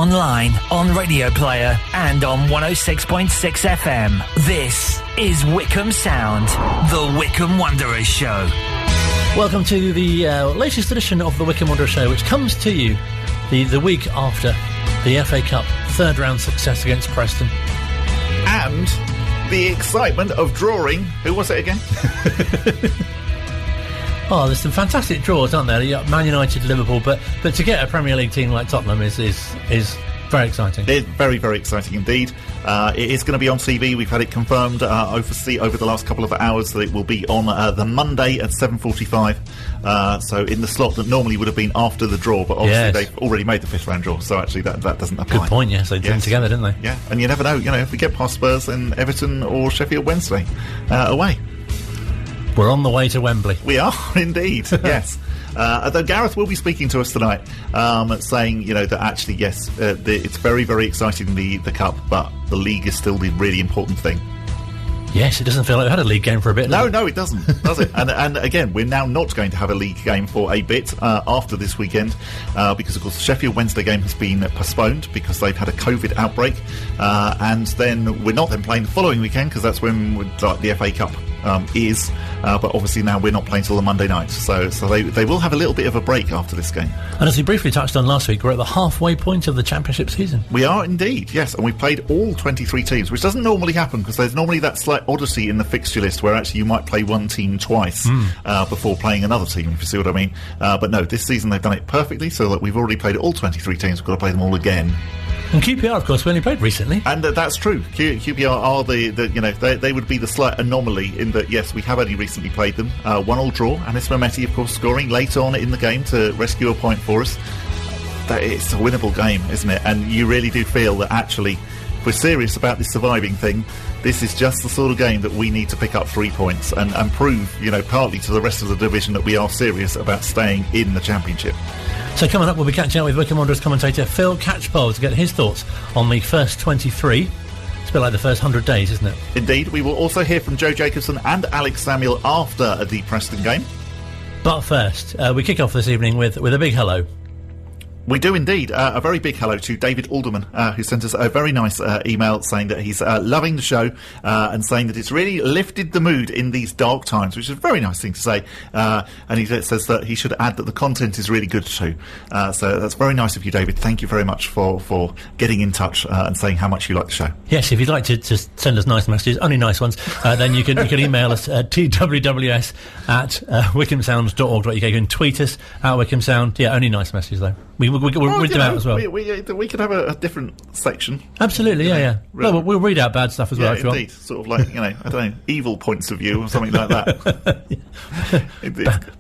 online, on Radio Player, and on 106.6 FM. This is Wycombe Sound, the Wycombe Wanderers Show. Welcome to the latest edition of the Wycombe Wanderers Show, which comes to you the week after the FA Cup third round success against Preston. And the excitement of drawing... Who was it again? Oh, there's some fantastic draws, aren't there? Man United, Liverpool, but to get a Premier League team like Tottenham is very exciting. It's very, very exciting indeed. It is going to be on TV. We've had it confirmed over the last couple of hours that it will be on the Monday at 7:45. So in the slot that normally would have been after the draw, but obviously they've already made the fifth round draw, so actually that doesn't apply. Good point, yes. They did them together, didn't they? Yeah, and you never know, if we get past Spurs, then Everton or Sheffield Wednesday away. We're on the way to Wembley. We are, indeed, yes. Though Gareth will be speaking to us tonight, saying, that actually, yes, it's very, very exciting, the Cup, but the league is still the really important thing. Yes, it doesn't feel like we've had a league game for a bit. No, it doesn't, does it? And again, we're now not going to have a league game for a bit after this weekend, because, of course, the Sheffield Wednesday game has been postponed because they've had a COVID outbreak, and then we're not then playing the following weekend because that's when the FA Cup is, but obviously now we're not playing till the Monday night, so they will have a little bit of a break after this game. And as we briefly touched on last week, we're at the halfway point of the Championship season. We are indeed, yes, and we've played all 23 teams, which doesn't normally happen because there's normally that slight odyssey in the fixture list where actually you might play one team twice before playing another team, if you see what I mean. But no, this season they've done it perfectly, so that we've already played all 23 teams, we've got to play them all again. And QPR, of course, we only played recently. And that's true. QPR are they would be the slight anomaly in that, yes, we have only recently played them. 1-1 draw, and it's Mehmeti, of course, scoring late on in the game to rescue a point for us. It's a winnable game, isn't it? And you really do feel that actually, if we're serious about this surviving thing, this is just the sort of game that we need to pick up 3 points and prove, partly to the rest of the division that we are serious about staying in the Championship. So coming up, we'll be catching up with Wycombe Wanderers commentator Phil Catchpole to get his thoughts on the first 23. It's a bit like the first 100 days, isn't it? Indeed. We will also hear from Joe Jacobson and Alex Samuel after the Preston game. But first, we kick off this evening with a big hello. We do indeed. A very big hello to David Alderman, who sent us a very nice email saying that he's loving the show and saying that it's really lifted the mood in these dark times, which is a very nice thing to say. And he says that he should add that the content is really good too. So that's very nice of you, David. Thank you very much for getting in touch and saying how much you like the show. Yes, if you'd like to just send us nice messages, only nice ones, then you can email us at twws at wycombesound.org.uk. You can tweet us at Wycombe Sound. Yeah, only nice messages though. We'll read them out as well. We could have a different section. Absolutely, yeah. Really. Well, we'll read out bad stuff as well if you want. Indeed. Sort of like, I don't know, evil points of view or something like that.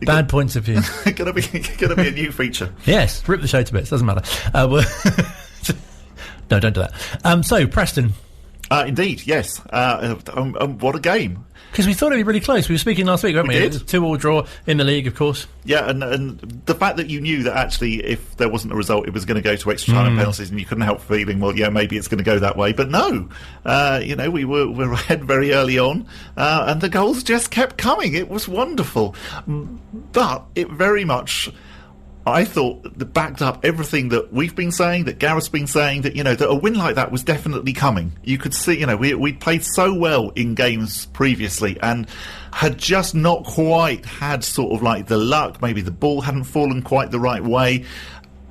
Bad points of view. Gonna be a new feature. Yes, rip the show to bits, doesn't matter. No, don't do that. So, Preston. Indeed, yes. What a game. Because we thought it'd be really close. We were speaking last week, weren't we? Did. 2-2 draw in the league, of course. Yeah, and the fact that you knew that actually if there wasn't a result, it was going to go to extra time and penalties, and you couldn't help feeling, well, yeah, maybe it's going to go that way. But no, we were ahead very early on, and the goals just kept coming. It was wonderful. But it very much... I thought that backed up everything that we've been saying, that Gareth's been saying, that, that a win like that was definitely coming. You could see, we'd played so well in games previously and had just not quite had sort of like the luck, maybe the ball hadn't fallen quite the right way.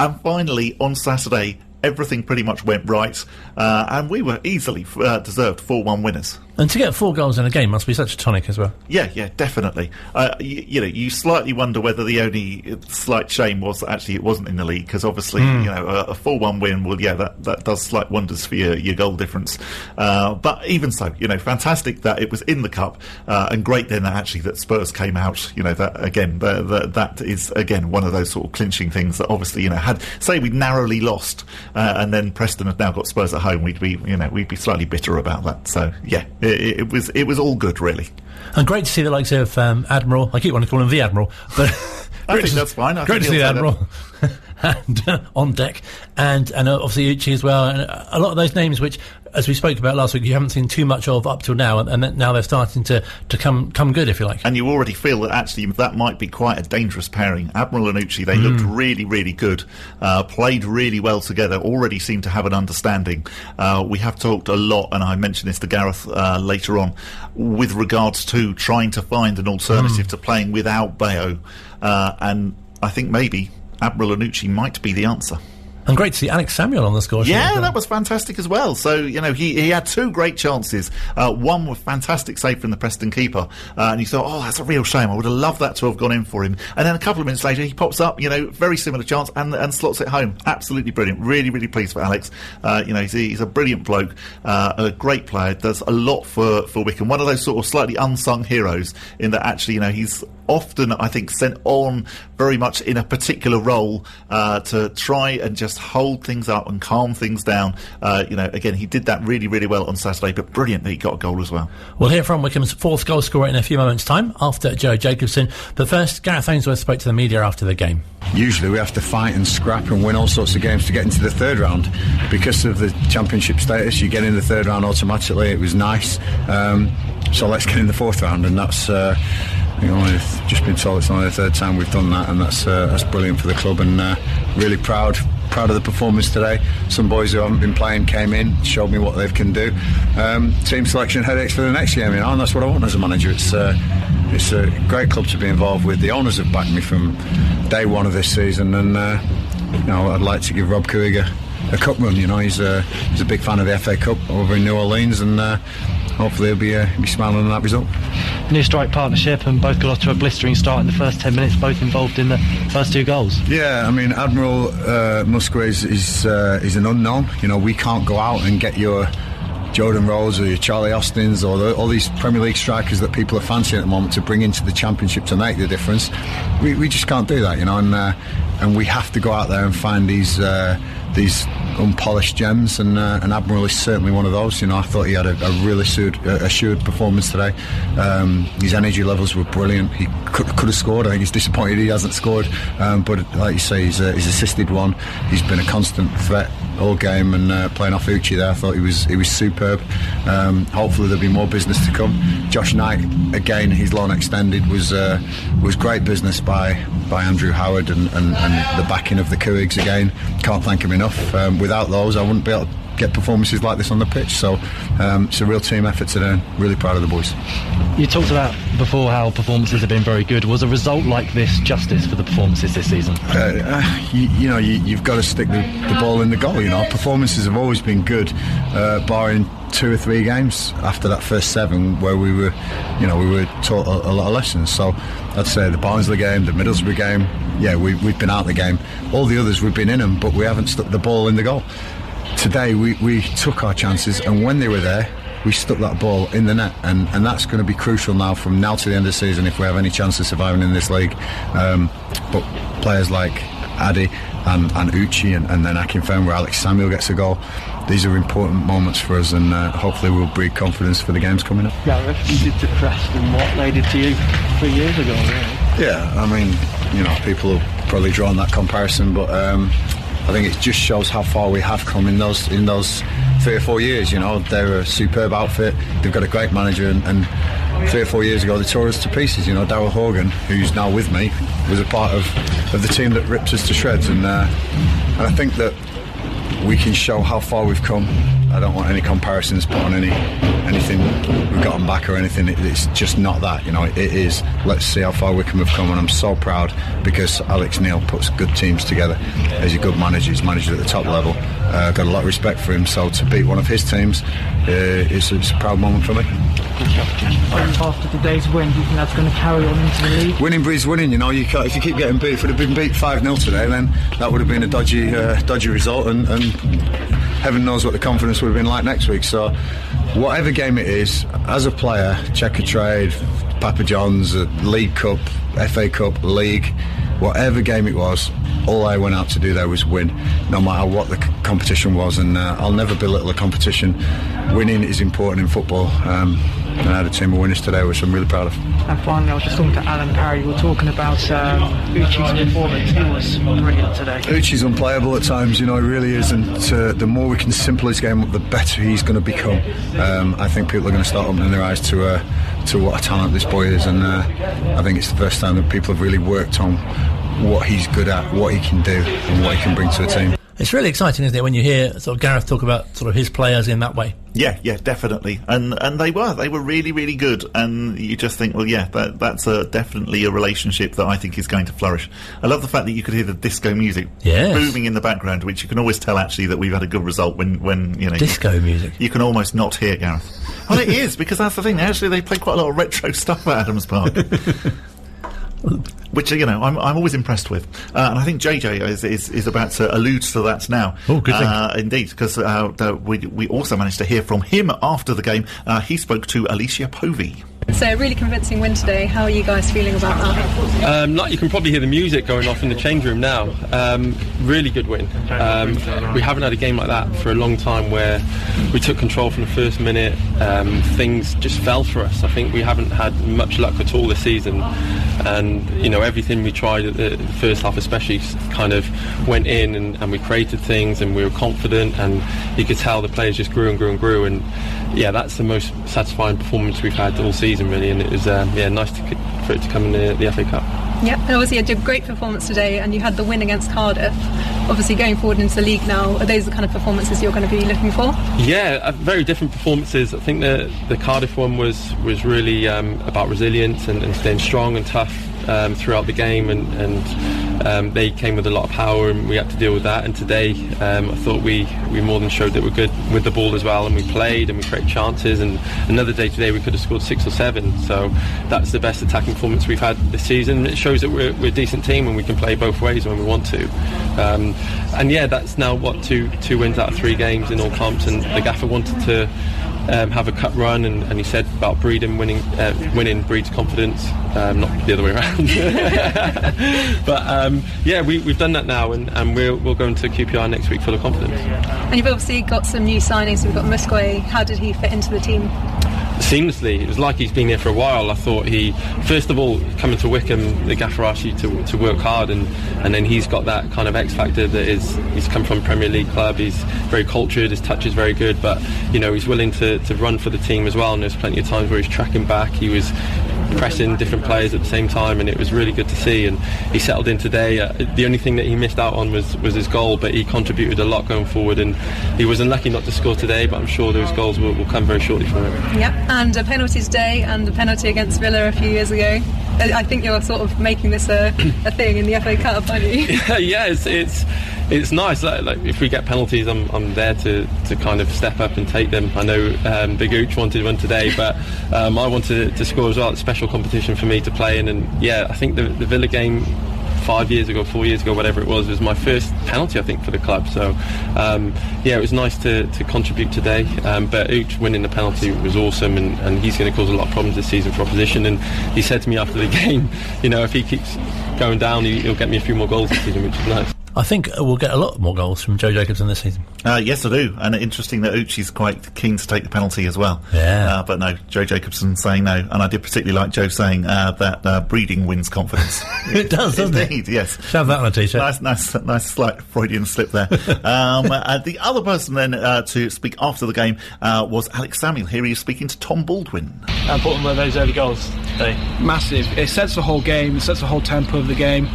And finally, on Saturday, everything pretty much went right, and we were easily deserved 4-1 winners. And to get 4 goals in a game must be such a tonic as well. Yeah, definitely. You slightly wonder whether the only slight shame was that actually it wasn't in the league, because obviously, a 4-1 win, well, yeah, that does slight wonders for your goal difference. But even so, fantastic that it was in the Cup, and great then actually that Spurs came out, that again, that is, again, one of those sort of clinching things that obviously, say we'd narrowly lost, and then Preston had now got Spurs at home, we'd be slightly bitter about that. So, yeah. It was all good, really. And great to see the likes of Admiral. I keep wanting to call him the Admiral, but I think that's fine. Great to see the Admiral and on deck, and obviously Uchi as well, and a lot of those names which, as we spoke about last week, you haven't seen too much of up till now, and now they're starting to come good, if you like. And you already feel that actually that might be quite a dangerous pairing. Admiral and Uchi, they looked really, really good, played really well together, already seem to have an understanding. We have talked a lot, and I mentioned this to Gareth later on, with regards to trying to find an alternative to playing without Bayo, and I think maybe Admiral and Uchi might be the answer. And great to see Alex Samuel on the score sheet. Yeah, that was fantastic as well. So, he had two great chances. One with fantastic save from the Preston keeper. And you thought, oh, that's a real shame. I would have loved that to have gone in for him. And then a couple of minutes later, he pops up, very similar chance and slots it home. Absolutely brilliant. Really, really pleased for Alex. He's a brilliant bloke, a great player, does a lot for Wycombe. One of those sort of slightly unsung heroes in that actually, he's often, I think, sent on very much in a particular role to try and just hold things up and calm things down. Again, he did that really, really well on Saturday, but brilliant that he got a goal as well. We'll hear from Wycombe's fourth goal scorer in a few moments' time after Joe Jacobson. But first, Gareth Ainsworth spoke to the media after the game. Usually we have to fight and scrap and win all sorts of games to get into the third round. Because of the championship status, you get in the third round automatically. It was nice. So let's get in the fourth round, and that's... I've just been told it's only the third time we've done that, and that's brilliant for the club, and really proud of the performance today. Some boys who haven't been playing came in, showed me what they can do. Team selection headaches for the next game, and that's what I want as a manager. It's a great club to be involved with. The owners have backed me from day one of this season, and I'd like to give Rob Couig a cup run. He's a big fan of the FA Cup over in New Orleans, and hopefully he'll be smiling on that result. New strike partnership, and both got off to a blistering start in the first 10 minutes, both involved in the first two goals. Yeah, Admiral Musgrave is an unknown. We can't go out and get your Jordan Rhodes or your Charlie Austins or all these Premier League strikers that people are fancying at the moment to bring into the Championship to make the difference. We just can't do that, and we have to go out there and find these unpolished gems, and Admiral is certainly one of those. I thought he had a really assured performance today. His energy levels were brilliant. He could have scored. I think he's disappointed he hasn't scored, but like you say, he's assisted one. He's been a constant threat all game, and playing off Uchi there, I thought he was superb. Hopefully there'll be more business to come. Josh Knight, again, his loan extended was great business by Andrew Howard and the backing of the Couigs again. Can't thank him enough. Without those, I wouldn't be able to get performances like this on the pitch. So it's a real team effort today. Really proud of the boys. You talked about before how performances have been very good. Was a result like this justice for the performances this season? You've got to stick the ball in the goal. Performances have always been good, barring 2 or 3 games after that first 7 where we were taught a lot of lessons. So I'd say the Barnsley game, the Middlesbrough game, we've been out of the game. All the others we've been in them, but we haven't stuck the ball in the goal. Today we took our chances, and when they were there, we stuck that ball in the net, and that's going to be crucial now from now to the end of the season if we have any chance of surviving in this league. But players like Addy and Uchi and then Akinfenwa, where Alex Samuel gets a goal, these are important moments for us, and hopefully we'll breed confidence for the games coming up. Gareth, you did to Preston what they did to you 3 years ago, really. Yeah, people have probably drawn that comparison, but I think it just shows how far we have come in those 3 or 4 years. They're a superb outfit. They've got a great manager, and 3 or 4 years ago they tore us to pieces. Darryl Hogan, who's now with me, was a part of the team that ripped us to shreds, and I think that we can show how far we've come. I don't want any comparisons put on anything we've gotten back or anything. It's just not that. It is, let's see how far Wycombe have come, and I'm so proud because Alex Neil puts good teams together. He's a good manager. He's managed at the top level. Got a lot of respect for him, so to beat one of his teams, it's a proud moment for me. After today's win, do you think that's going to carry on into the league? Winning breeds winning. If you keep getting beat, if it had been beat 5-0 today, then that would have been a dodgy result, and heaven knows what the confidence would have been like next week. So whatever game it is, as a player, Checker Trade, Papa John's, League Cup, FA Cup, League, whatever game it was, all I went out to do there was win, no matter what the competition was, and I'll never belittle a competition. Winning is important in football. and had a team of winners today, which I'm really proud of. And finally, I was just talking to Alan Parry. We were talking about Uchi's performance. He was brilliant today. Uchi's unplayable at times, he really is, and the more we can simple his game up, the better he's going to become. I think people are going to start opening their eyes to what a talent this boy is, and I think it's the first time that people have really worked on what he's good at, what he can do, and what he can bring to a team. It's really exciting, isn't it, when you hear sort of Gareth talk about sort of his players in that way? Yeah, definitely, and they were really, really good, and you just think, well, yeah, that's definitely a relationship that I think is going to flourish. I love the fact that you could hear the disco music booming in the background, which you can always tell actually that we've had a good result when disco music. You can almost not hear Gareth. Well, it is, because that's the thing. Actually, they play quite a lot of retro stuff at Adams Park. Which I'm always impressed with, and I think JJ is about to allude to that now. Oh, good thing. Indeed, because we also managed to hear from him after the game. He spoke to Alicia Povey. So a really convincing win today. How are you guys feeling about that? You can probably hear the music going off in the change room now. Really good win. We haven't had a game like that for a long time where we took control from the first minute. Things just fell for us. I think we haven't had much luck at all this season, and everything we tried at the first half especially kind of went in, and we created things and we were confident, and you could tell the players just grew and grew and grew, and yeah, that's the most satisfying performance we've had all season really, and it was nice for it to come in the FA Cup. Yep, and obviously you did a great performance today, and you had the win against Cardiff. Obviously going forward into the league now, are those the kind of performances you're going to be looking for? Yeah, very different performances. I think the Cardiff one was really about resilience and staying strong and tough throughout the game, and they came with a lot of power, and we had to deal with that. And today I thought we more than showed that we're good with the ball as well, and we played and we created chances, and another day today we could have scored 6 or 7, so that's the best attacking performance we've had this season. It shows that we're a decent team and we can play both ways when we want to, and yeah, that's now two wins out of 3 games in all comps, and the gaffer wanted to have a cup run, and he said about winning breeds confidence, not the other way around. But yeah, we've done that now, and we'll go into QPR next week full of confidence. And you've obviously got some new signings. We've got Musquay. How did he fit into the team? Seamlessly. It was like he's been here for a while. I thought first of all, coming to Wycombe, the gaffer asks you to work hard, and then he's got that kind of X factor that he's come from a Premier League club. He's very cultured, his touch is very good, but he's willing to run for the team as well, and there's plenty of times where he's tracking back. He was pressing different players at the same time, and it was really good to see, and he settled in today. The only thing that he missed out on was his goal, but he contributed a lot going forward, and he was unlucky not to score today, but I'm sure those goals will come very shortly for him. Yep, and a penalty today and a penalty against Villa a few years ago. I think you're sort of making this a thing in the FA Cup, aren't you? Yeah, it's nice. Like if we get penalties, I'm there to kind of step up and take them. I know Big Ooch wanted one today, but I wanted to score as well. It's a special competition for me to play in, and yeah, I think the Villa game 4 years ago, whatever it was my first penalty, I think, for the club. So yeah, it was nice to contribute today, but Ooch winning the penalty was awesome, and he's going to cause a lot of problems this season for opposition. And he said to me after the game, if he keeps going down, he'll get me a few more goals this season, which is nice. I think we'll get a lot more goals from Joe Jacobson this season. Yes, I do. And interesting that Uchi's quite keen to take the penalty as well. Yeah. But no, Joe Jacobson saying no. And I did particularly like Joe saying that breeding wins confidence. It does, doesn't it? Indeed, yes. Shove that on a t-shirt. Nice slight Freudian slip there. The other person then to speak after the game was Alex Samuel. Here he is speaking to Tom Baldwin. How important were those early goals today? Massive. It sets the whole game, it sets the whole tempo of the game.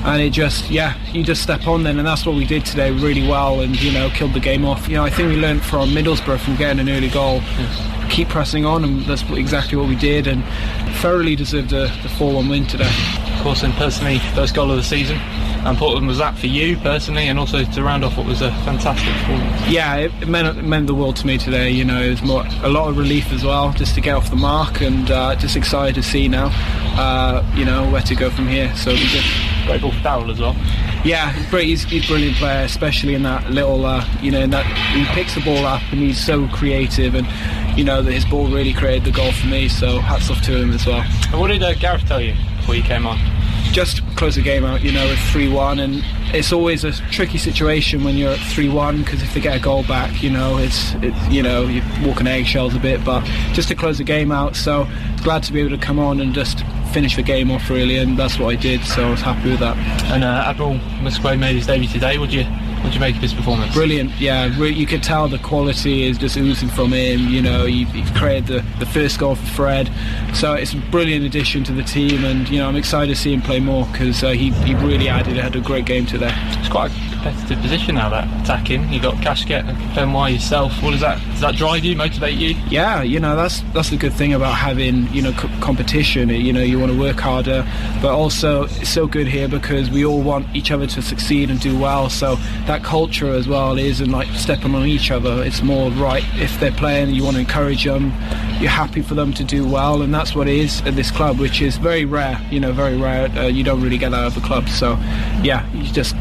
And it just, you just step on then, and that's what we did today really well, and killed the game off. I think we learned from Middlesbrough from getting an early goal. Yes. Keep pressing on, and that's exactly what we did, and thoroughly deserved the 4-1 win today. Of course, and personally, first goal of the season. How important was that for you personally, and also to round off what was a fantastic performance? Yeah, it meant the world to me today. It was a lot of relief as well, just to get off the mark, and just excited to see now, where to go from here. So it'll be good. Great ball for Darryl as well. Yeah, he's a brilliant player, especially in that little, in that he picks the ball up and he's so creative, and that his ball really created the goal for me. So hats off to him as well. And what did Gareth tell you before you came on? just close the game out, with 3-1, and it's always a tricky situation when you're at 3-1, because if they get a goal back, it's you walk on eggshells a bit, but just to close the game out. So glad to be able to come on and just finish the game off, really, and that's what I did, so I was happy with that. And Admiral Musgrave made his debut today. What do you make of his performance? Brilliant, yeah. You could tell the quality is just oozing from him. He created the first goal for Fred, so it's a brilliant addition to the team, and I'm excited to see him play more, because he really had a great game today. It's quite a competitive position now, that attacking. You got Cashket and Benoit yourself. Does that drive you, motivate you? Yeah, that's the good thing about having competition. You want to work harder, but also it's so good here because we all want each other to succeed and do well. So that culture as well isn't like stepping on each other. It's more right, if they're playing, you want to encourage them, you're happy for them to do well, and that's what it is at this club, which is very rare. Very rare. You don't really get that out of a club. So yeah, you just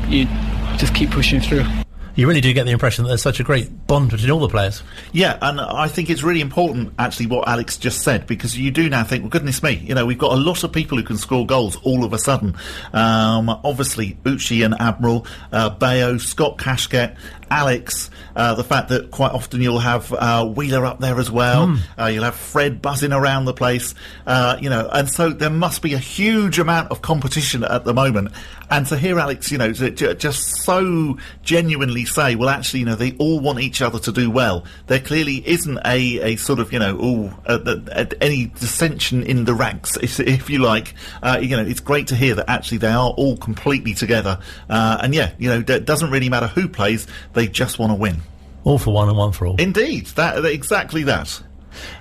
keep pushing through. You really do get the impression that there's such a great bond between all the players. Yeah, and I think it's really important, actually, what Alex just said, because you do now think, well, goodness me, we've got a lot of people who can score goals all of a sudden. Obviously, Uchi and Admiral, Bayo, Scott Cashket, Alex, the fact that quite often you'll have Wheeler up there as well. You'll have Fred buzzing around the place, and so there must be a huge amount of competition at the moment. And to hear Alex, just so genuinely say, well, actually, they all want each other to do well. There clearly isn't a sort of, any dissension in the ranks, if you like. It's great to hear that actually they are all completely together. And yeah, it doesn't really matter who plays. They just want to win. All for one and one for all. Indeed, exactly that.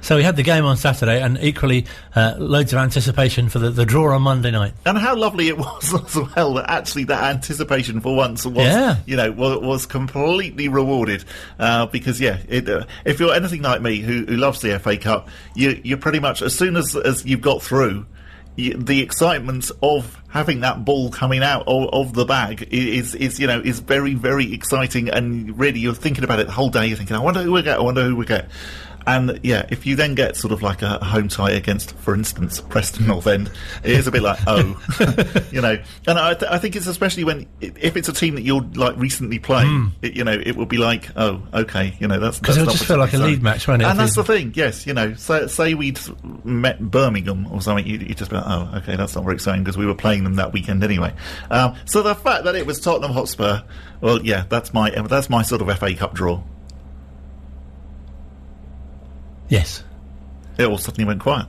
So we had the game on Saturday, and equally loads of anticipation for the draw on Monday night. And how lovely it was as well that actually that anticipation for once was completely rewarded. Because if you're anything like me who loves the FA Cup, you're pretty much, as soon as you've got through, the excitement of having that ball coming out of the bag is very, very exciting, and really you're thinking about it the whole day. You're thinking, I wonder who we get. And yeah, if you then get sort of like a home tie against, for instance, Preston North End, it is a bit like, And I think it's especially if it's a team that you're like recently playing, it will be like, oh, okay, that's because it'll just feel like a league match, won't it? And that's the thing, yes, say we'd met Birmingham or something, you'd just be like, oh, okay, that's not very exciting because we were playing them that weekend anyway. So the fact that it was Tottenham Hotspur, well, yeah, that's my sort of FA Cup draw. Yes. It all suddenly went quiet.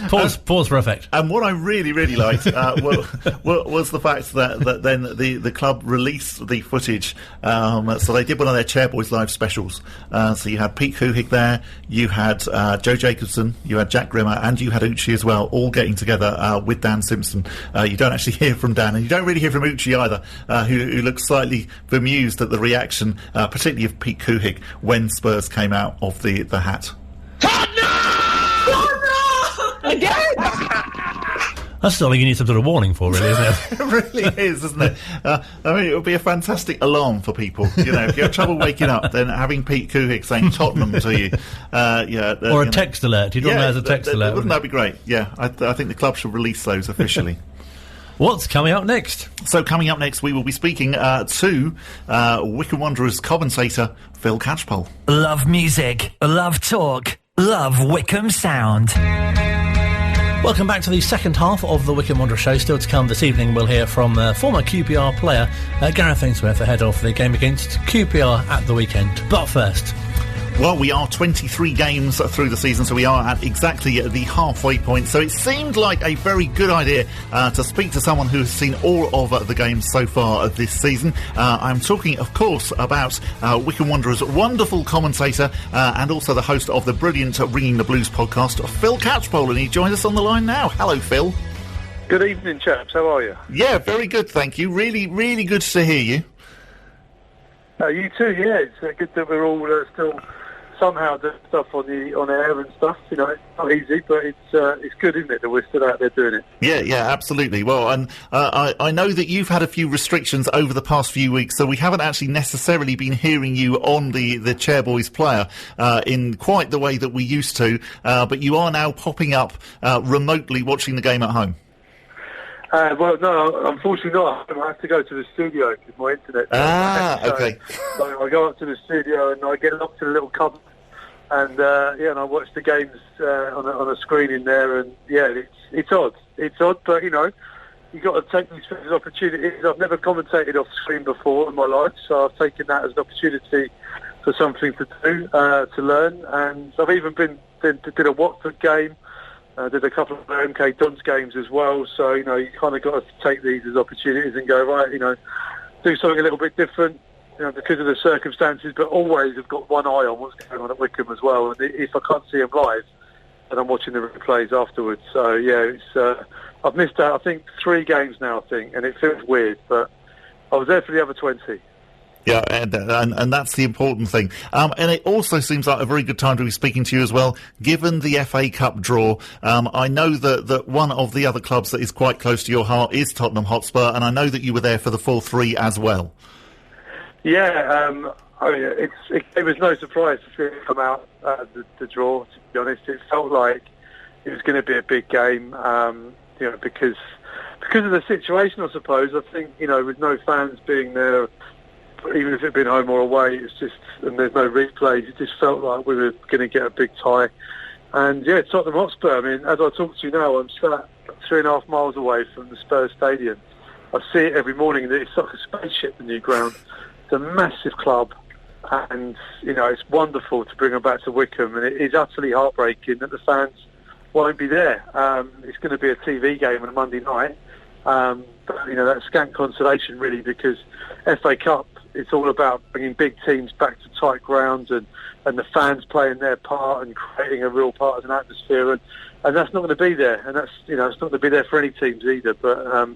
Pause for effect. And what I really, really liked was the fact that then the club released the footage. So they did one of their Chairboys live specials. So you had Pete Couhig there, you had Joe Jacobson, you had Jack Grimmer, and you had Uchi as well, all getting together with Dan Simpson. You don't actually hear from Dan, and you don't really hear from Uchi either, who looks slightly bemused at the reaction, particularly of Pete Couhig when Spurs came out of the hat. Again! That's something you need some sort of warning for, really, isn't it? It really is, isn't it? It would be a fantastic alarm for people. If you have trouble waking up, then having Pete Couhig saying Tottenham to you. Or a text alert. You'd want that as a text alert. Wouldn't that be great? Yeah, I think the club should release those officially. What's coming up next? So coming up next, we will be speaking to Wycombe Wanderers commentator Phil Catchpole. Love music, love talk, love Wycombe Sound. Welcome back to the second half of the Wycombe Wanderers Show. Still to come this evening, we'll hear from former QPR player Gareth Ainsworth ahead of the game against QPR at the weekend. But first... Well, we are 23 games through the season, so we are at exactly the halfway point. So it seemed like a very good idea to speak to someone who has seen all of the games so far this season. I'm talking, of course, about Wycombe Wanderers' wonderful commentator and also the host of the brilliant Ringing the Blues podcast, Phil Catchpole, and he joins us on the line now. Hello, Phil. Good evening, chaps. How are you? Yeah, very good, thank you. Really, really good to hear you. You too, yeah. It's good that we're all still somehow doing stuff on air and stuff. It's not easy, but it's good, isn't it, that we're still out there doing it? Yeah, absolutely. Well, and I know that you've had a few restrictions over the past few weeks, so we haven't actually necessarily been hearing you on the Chairboys player in quite the way that we used to, but you are now popping up remotely watching the game at home. Well, no, unfortunately not. I have to go to the studio because my internet. Okay. So I go up to the studio and I get locked in a little cupboard, and and I watch the games on a screen in there, and it's odd. It's odd, but you've got to take these things as opportunities. I've never commentated off screen before in my life, so I've taken that as an opportunity for something to do, to learn, and I've even did a Watford game. Did a couple of MK Dons games as well, so you kind of got to take these as opportunities and go right, do something a little bit different, because of the circumstances. But always have got one eye on what's going on at Wycombe as well. And if I can't see them live, then I'm watching the replays afterwards. So it's I've missed out. I think 3 games now, and it feels weird, but I was there for the other 20. Yeah, and that's the important thing. And it also seems like a very good time to be speaking to you as well, given the FA Cup draw. I know that one of the other clubs that is quite close to your heart is Tottenham Hotspur, and I know that you were there for the 4-3 as well. Yeah, it was no surprise to see it come out, the draw, to be honest. It felt like it was going to be a big game, because of the situation, I suppose. I think, with no fans being there, even if it had been home or away, it's just, and there's no replays, it just felt like we were going to get a big tie. And Tottenham Hotspur, I mean, as I talk to you now, I'm sat 3.5 miles away from the Spurs Stadium. I see it every morning, and it's like a spaceship, the new ground. It's a massive club, and, it's wonderful to bring them back to Wycombe, and it is utterly heartbreaking that the fans won't be there. It's going to be a TV game on a Monday night, but, that's scant consolation, really, because FA Cup, it's all about bringing big teams back to tight grounds and the fans playing their part and creating a real partisan atmosphere, and that's not going to be there, and that's it's not going to be there for any teams either. But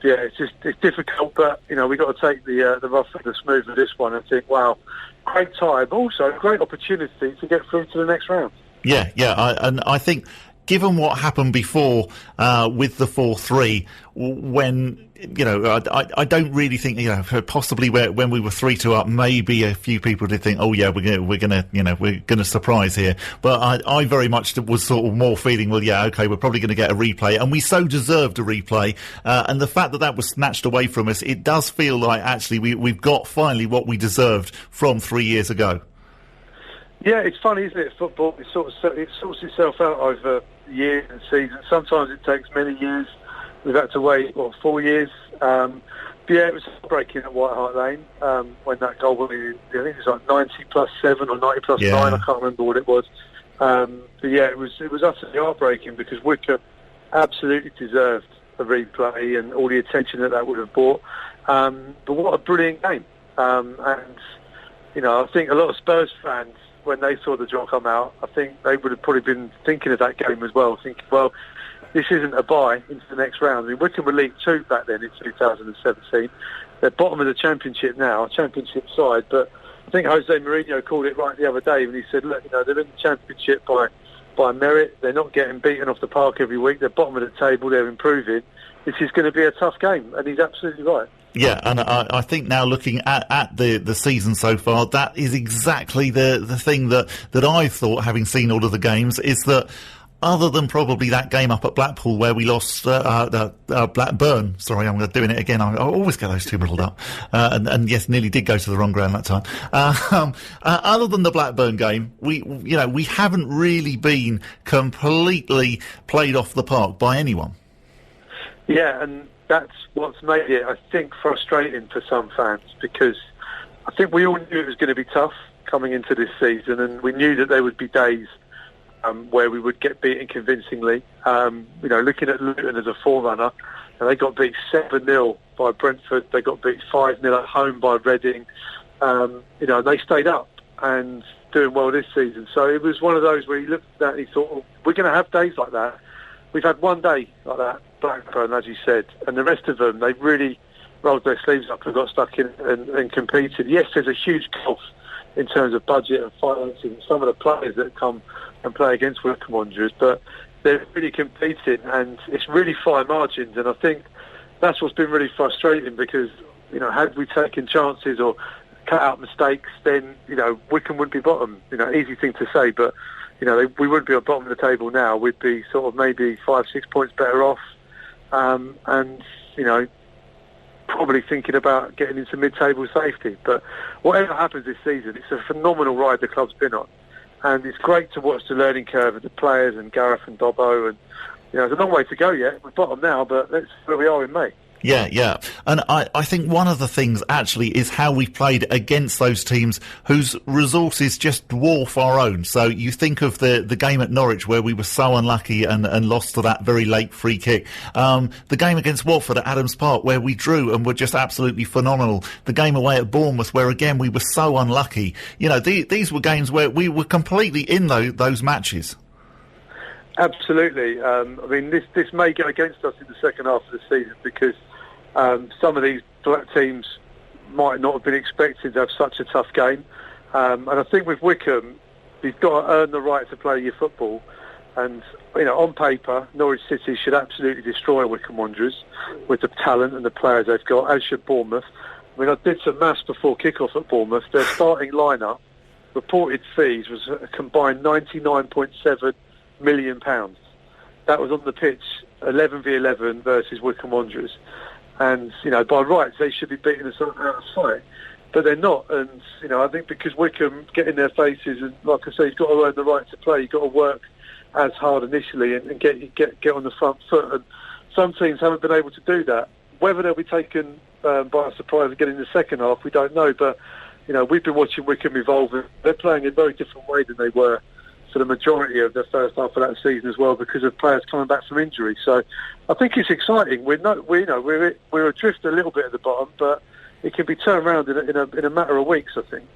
it's difficult, but we've got to take the rough and the smooth of this one and think, wow, great tie, but also a great opportunity to get through to the next round. I think, given what happened before with the 4-3, when I don't really think possibly when we were 3-2 up, maybe a few people did think, oh yeah, we're gonna surprise here. But I very much was sort of more feeling, well, yeah, okay, we're probably going to get a replay, and we so deserved a replay. And the fact that was snatched away from us, it does feel like actually we've got finally what we deserved from 3 years ago. Yeah, it's funny, isn't it? Football, it sorts itself out over years and seasons. Sometimes it takes many years. We've had to wait, 4 years. It was heartbreaking at White Hart Lane when that goal went in. I think it was like 90+7 or 90+9. I can't remember what it was. It was utterly heartbreaking because Wycombe absolutely deserved a replay and all the attention that would have brought. But what a brilliant game! I think a lot of Spurs fans, when they saw the draw come out, I think they would have probably been thinking of that game as well, thinking, well, this isn't a bye into the next round. I mean, Wycombe were League 2 back then in 2017. They're bottom of the Championship now, Championship side, but I think Jose Mourinho called it right the other day when he said, look, they're in the Championship by merit. They're not getting beaten off the park every week. They're bottom of the table. They're improving. This is going to be a tough game, and he's absolutely right. Yeah, and I think now looking at the season so far, that is exactly the thing that I thought, having seen all of the games, is that other than probably that game up at Blackpool where we lost Blackburn, sorry, I'm doing it again, I always get those two muddled up, and yes, nearly did go to the wrong ground that time. Other than the Blackburn game, we haven't really been completely played off the park by anyone. Yeah, and that's what's made it, I think, frustrating for some fans, because I think we all knew it was going to be tough coming into this season, and we knew that there would be days where we would get beaten convincingly. Looking at Luton as a forerunner, they got beat 7-0 by Brentford. They got beat 5-0 at home by Reading. They stayed up and doing well this season. So it was one of those where he looked at that and he thought, well, we're going to have days like that. We've had one day like that, Blackburn, as you said, and the rest of them, they really rolled their sleeves up and got stuck in and competed. Yes, there's a huge gulf in terms of budget and financing, some of the players that come and play against Wycombe Wanderers, but they're really competing, and it's really fine margins, and I think that's what's been really frustrating, because, had we taken chances or cut out mistakes, then, Wycombe wouldn't be bottom. Easy thing to say, but, we wouldn't be on bottom of the table now. We'd be sort of maybe 5-6 points better off. and probably thinking about getting into mid-table safety. But whatever happens this season, it's a phenomenal ride the club's been on, and it's great to watch the learning curve of the players and Gareth and Dobbo, and there's a long way to go yet. We're bottom now, but that's where we are in May. Yeah. And I think one of the things actually is how we've played against those teams whose resources just dwarf our own. So you think of the game at Norwich where we were so unlucky and lost to that very late free kick. The game against Watford at Adams Park where we drew and were just absolutely phenomenal. The game away at Bournemouth where again we were so unlucky. These were games where we were completely in those matches. Absolutely. This may go against us in the second half of the season because some of these teams might not have been expected to have such a tough game. And I think with Wycombe, you've got to earn the right to play your football. And, on paper, Norwich City should absolutely destroy Wycombe Wanderers with the talent and the players they've got, as should Bournemouth. I did some maths before kick-off at Bournemouth. Their starting lineup, reported fees, was a combined £99.7 million. That was on the pitch, 11v11 versus Wycombe Wanderers. And, by rights, they should be beating us out of sight. But they're not. And, I think because Wycombe get in their faces, and like I say, you've got to earn the right to play. You've got to work as hard initially and get on the front foot. And some teams haven't been able to do that. Whether they'll be taken by surprise again in the second half, we don't know. But, we've been watching Wycombe evolve. They're playing in a very different way than they were for the majority of the first half of that season as well, because of players coming back from injury. So I think it's exciting. We're adrift a little bit at the bottom, but it can be turned around in a matter of weeks, I think.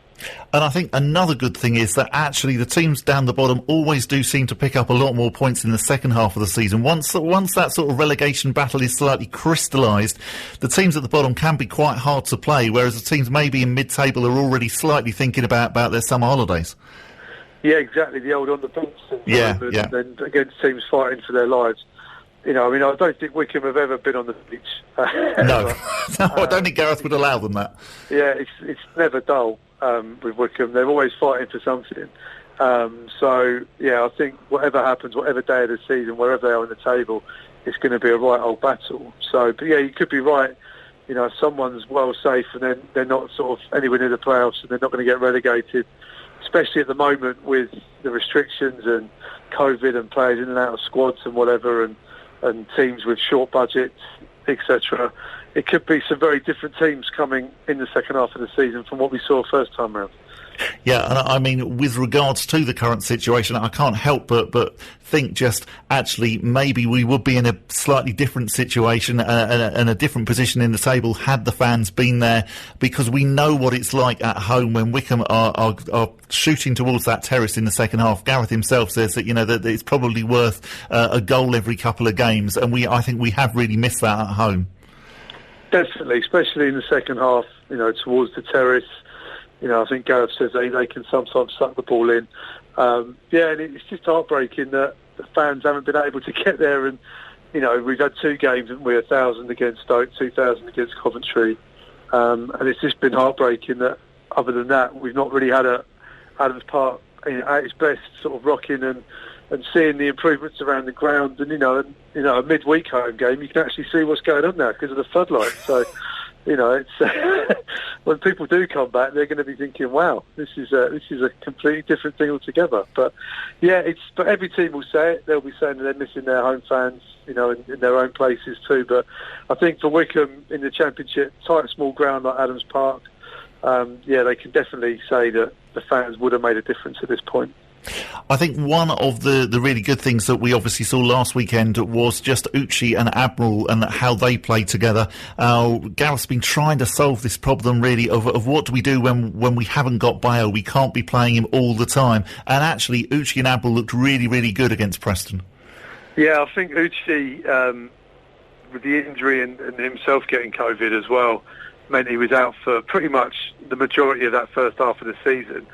And I think another good thing is that actually the teams down the bottom always do seem to pick up a lot more points in the second half of the season. Once that sort of relegation battle is slightly crystallised, the teams at the bottom can be quite hard to play, whereas the teams maybe in mid-table are already slightly thinking about their summer holidays. Yeah, exactly. The old on the bench syndrome, yeah. And against teams fighting for their lives. I don't think Wycombe have ever been on the beach. No, I don't think Gareth would allow them that. Yeah, it's never dull with Wycombe. They're always fighting for something. I think whatever happens, whatever day of the season, wherever they are on the table, it's going to be a right old battle. So, but yeah, you could be right. If someone's well safe and then they're not sort of anywhere near the playoffs and they're not going to get relegated, especially at the moment with the restrictions and COVID and players in and out of squads and whatever, and teams with short budgets, etc. It could be some very different teams coming in the second half of the season from what we saw first time round. Yeah, and with regards to the current situation, I can't help but think just actually maybe we would be in a slightly different situation and a different position in the table had the fans been there, because we know what it's like at home when Wycombe are shooting towards that terrace in the second half. Gareth himself says that that it's probably worth a goal every couple of games, and I think we have really missed that at home. Definitely, especially in the second half. Towards the terrace. I think Gareth says they can sometimes suck the ball in. And it's just heartbreaking that the fans haven't been able to get there. And, we've had two games, haven't we? 1,000 against Stoke, 2,000 against Coventry. And it's just been heartbreaking that, other than that, we've not really had Adams Park at its best, sort of rocking and seeing the improvements around the ground. And, a midweek home game, you can actually see what's going on now because of the floodlights. So... it's when people do come back, they're going to be thinking, "Wow, this is a completely different thing altogether." But but every team will say it. They'll be saying that they're missing their home fans, in their own places too. But I think for Wycombe in the Championship, tight small ground like Adams Park, they can definitely say that the fans would have made a difference at this point. I think one of the really good things that we obviously saw last weekend was just Uchi and Admiral and how they played together. Gareth's been trying to solve this problem really of what do we do when we haven't got Bayo. We can't be playing him all the time. And actually Uchi and Admiral looked really, really good against Preston. Yeah, I think Uchi, with the injury and himself getting COVID as well, meant he was out for pretty much the majority of that first half of the season.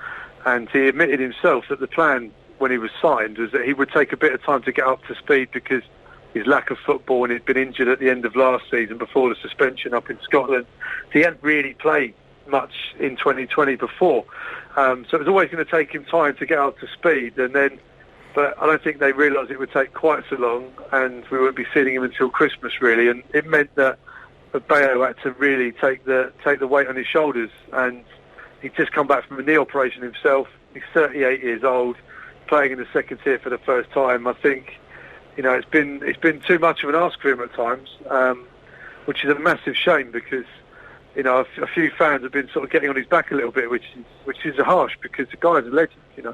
And he admitted himself that the plan when he was signed was that he would take a bit of time to get up to speed because his lack of football, and he'd been injured at the end of last season before the suspension up in Scotland. So he hadn't really played much in 2020 before. So it was always going to take him time to get up to speed. And then But I don't think they realised it would take quite so long, and we wouldn't be seeing him until Christmas, really. And it meant that Bayo had to really take the weight on his shoulders, and he'd just come back from a knee operation himself. He's 38 years old, playing in the second tier for the first time. I think, it's been too much of an ask for him at times, which is a massive shame because, a few fans have been sort of getting on his back a little bit, which is harsh because the guy's a legend. He's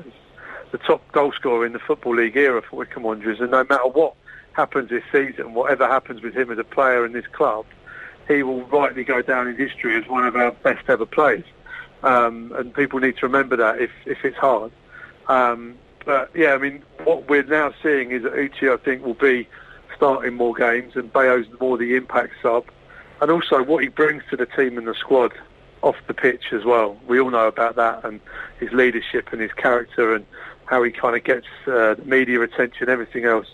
the top goal scorer in the Football League era for Wycombe Wanderers, and no matter what happens this season, whatever happens with him as a player in this club, he will rightly go down in history as one of our best ever players. And people need to remember that if it's hard. But yeah, what we're now seeing is that Uche, I think, will be starting more games, and Bayo's more the impact sub, and also what he brings to the team and the squad off the pitch as well. We all know about that, and his leadership and his character and how he kind of gets media attention, everything else.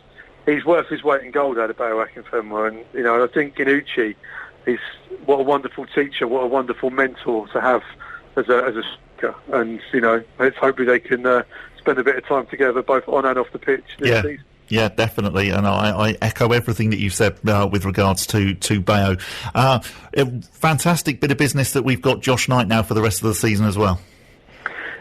He's worth his weight in gold out of Bayo Akinfenwa, and I think in Uche, he's what a wonderful teacher, what a wonderful mentor to have as a speaker, and let's hope they can spend a bit of time together both on and off the pitch this season. Yeah, definitely, and I echo everything that you've said with regards to Bayo. A fantastic bit of business that we've got Josh Knight now for the rest of the season as well.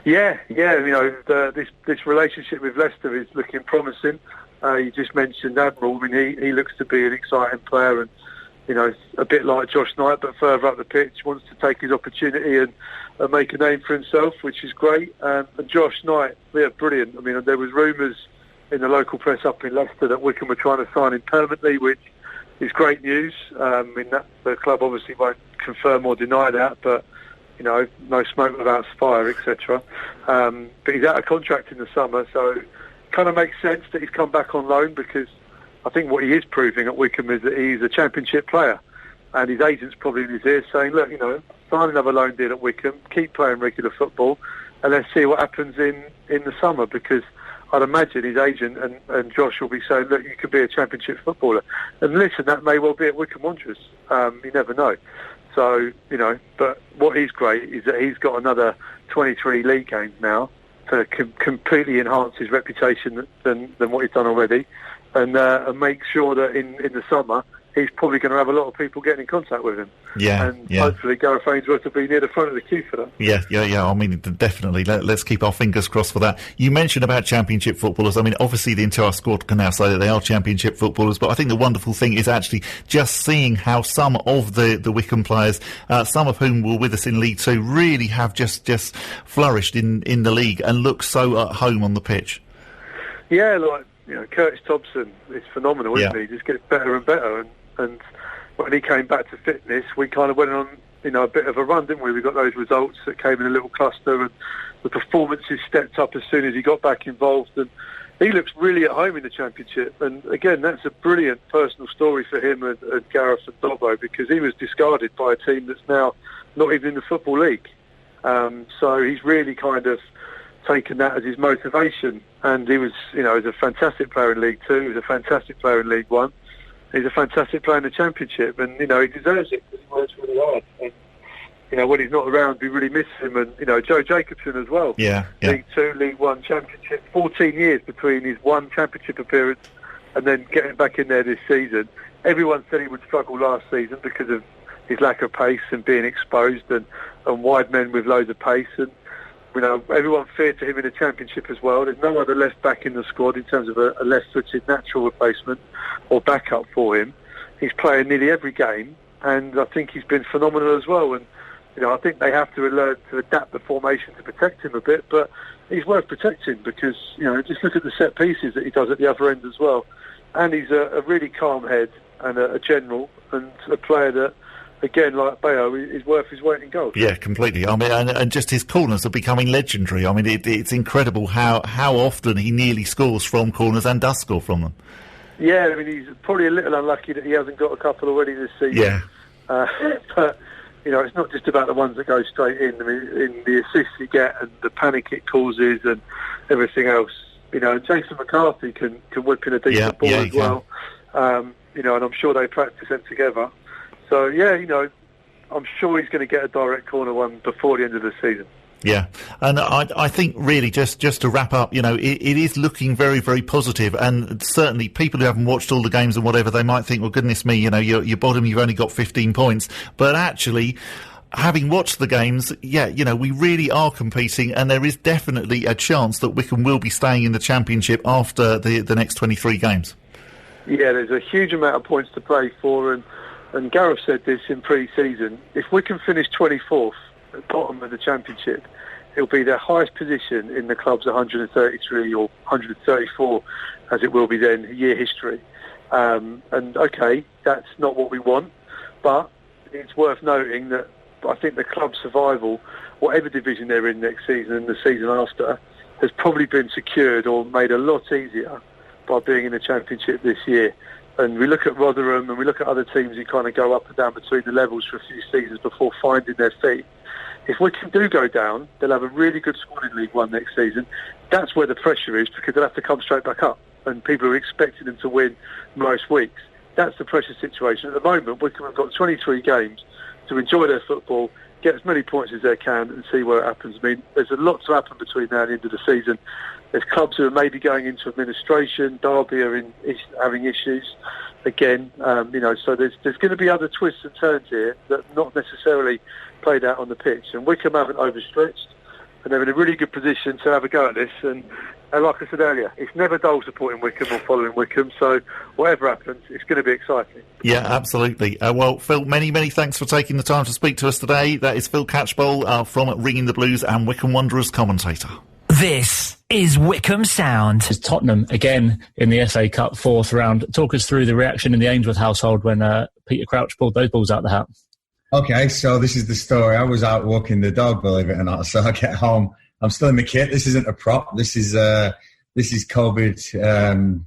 Yeah, this relationship with Leicester is looking promising. You just mentioned Admiral. He looks to be an exciting player, and a bit like Josh Knight, but further up the pitch, wants to take his opportunity and make a name for himself, which is great. And Josh Knight, brilliant. There was rumours in the local press up in Leicester that Wycombe were trying to sign him permanently, which is great news. That the club obviously won't confirm or deny that, but no smoke without fire, etc. But he's out of contract in the summer, so it kind of makes sense that he's come back on loan, because I think what he is proving at Wycombe is that he's a championship player, and his agent's probably in his ear saying, look, sign another loan deal at Wycombe, keep playing regular football, and let's see what happens in the summer, because I'd imagine his agent and Josh will be saying, look, you could be a championship footballer. And listen, that may well be at Wycombe Wanderers. You never know. So, but what is great is that he's got another 23 league games now to completely enhance his reputation than what he's done already, and make sure that in the summer he's probably going to have a lot of people getting in contact with him. Hopefully Gareth Ainsworth will be near the front of the queue for that. Yeah. Definitely. Let's keep our fingers crossed for that. You mentioned about championship footballers. Obviously the entire squad can now say that they are championship footballers, but I think the wonderful thing is actually just seeing how some of the Wycombe players, some of whom were with us in League Two, really have just flourished in the league and look so at home on the pitch. Yeah, Curtis Thompson is phenomenal, isn't he? He just gets better and better, and when he came back to fitness, we kind of went on, a bit of a run, didn't we? We got those results that came in a little cluster, and the performances stepped up as soon as he got back involved, and he looks really at home in the Championship. And again, that's a brilliant personal story for him and Gareth and Dobbo, because he was discarded by a team that's now not even in the Football League. So he's really kind of taken that as his motivation, and he was, he's a fantastic player in League Two, he was a fantastic player in League One, he's a fantastic player in the Championship, and he deserves it because he works really hard. And when he's not around, we really miss him. And Joe Jacobson as well. League Two, League One, Championship. 14 years between his one Championship appearance and then getting back in there this season. Everyone said he would struggle last season because of his lack of pace and being exposed, and wide men with loads of pace. And everyone feared to him in the Championship as well. There's no other left back in the squad in terms of a left-footed natural replacement or backup for him. He's playing nearly every game, and I think he's been phenomenal as well. And I think they have to learn to adapt the formation to protect him a bit, but he's worth protecting because just look at the set pieces that he does at the other end as well. And he's a really calm head and a general, and a player that, again, like Bayo, is worth his weight in gold. Yeah, completely. And just his corners are becoming legendary. It's incredible how often he nearly scores from corners and does score from them. Yeah, he's probably a little unlucky that he hasn't got a couple already this season. Yeah. But, it's not just about the ones that go straight in. In the assists you get and the panic it causes and everything else. Jason McCarthy can whip in a decent ball as well. And I'm sure they practice them together. So, I'm sure he's going to get a direct corner one before the end of the season. Yeah, and I think really just to wrap up, it is looking very, very positive, and certainly people who haven't watched all the games and whatever, they might think, well, goodness me, you're bottom, you've only got 15 points, but actually, having watched the games, we really are competing, and there is definitely a chance that Wycombe will be staying in the Championship after the next 23 games. Yeah, there's a huge amount of points to play for, and Gareth said this in pre-season. If Wycombe finish 24th at the bottom of the Championship, it'll be their highest position in the club's 133 or 134, as it will be then, year history. And okay, that's not what we want, but it's worth noting that I think the club's survival, whatever division they're in next season and the season after, has probably been secured or made a lot easier by being in the Championship this year. And we look at Rotherham and we look at other teams who kind of go up and down between the levels for a few seasons before finding their feet. If Wycombe do go down, they'll have a really good squad in League One next season. That's where the pressure is, because they'll have to come straight back up, and people are expecting them to win most weeks. That's the pressure situation. At the moment, Wycombe have got 23 games to enjoy their football, get as many points as they can, and see where it happens. I mean, there's a lot to happen between now and the end of the season. There's clubs who are maybe going into administration. Derby are having issues again. So there's going to be other twists and turns here that are not necessarily played out on the pitch. And Wycombe haven't overstretched, and they're in a really good position to have a go at this. And like I said earlier, it's never dull supporting Wycombe or following Wycombe. So whatever happens, it's going to be exciting. Yeah, absolutely. Well, Phil, many, many thanks for taking the time to speak to us today. That is Phil Catchpole from Ringing the Blues and Wycombe Wanderers commentator. This is Wycombe Sound. It's Tottenham again in the FA Cup fourth round. Talk us through the reaction in the Ainsworth household when Peter Crouch pulled those balls out of the hat. Okay, so this is the story. I was out walking the dog, believe it or not. So I get home. I'm still in my kit. This isn't a prop. This is COVID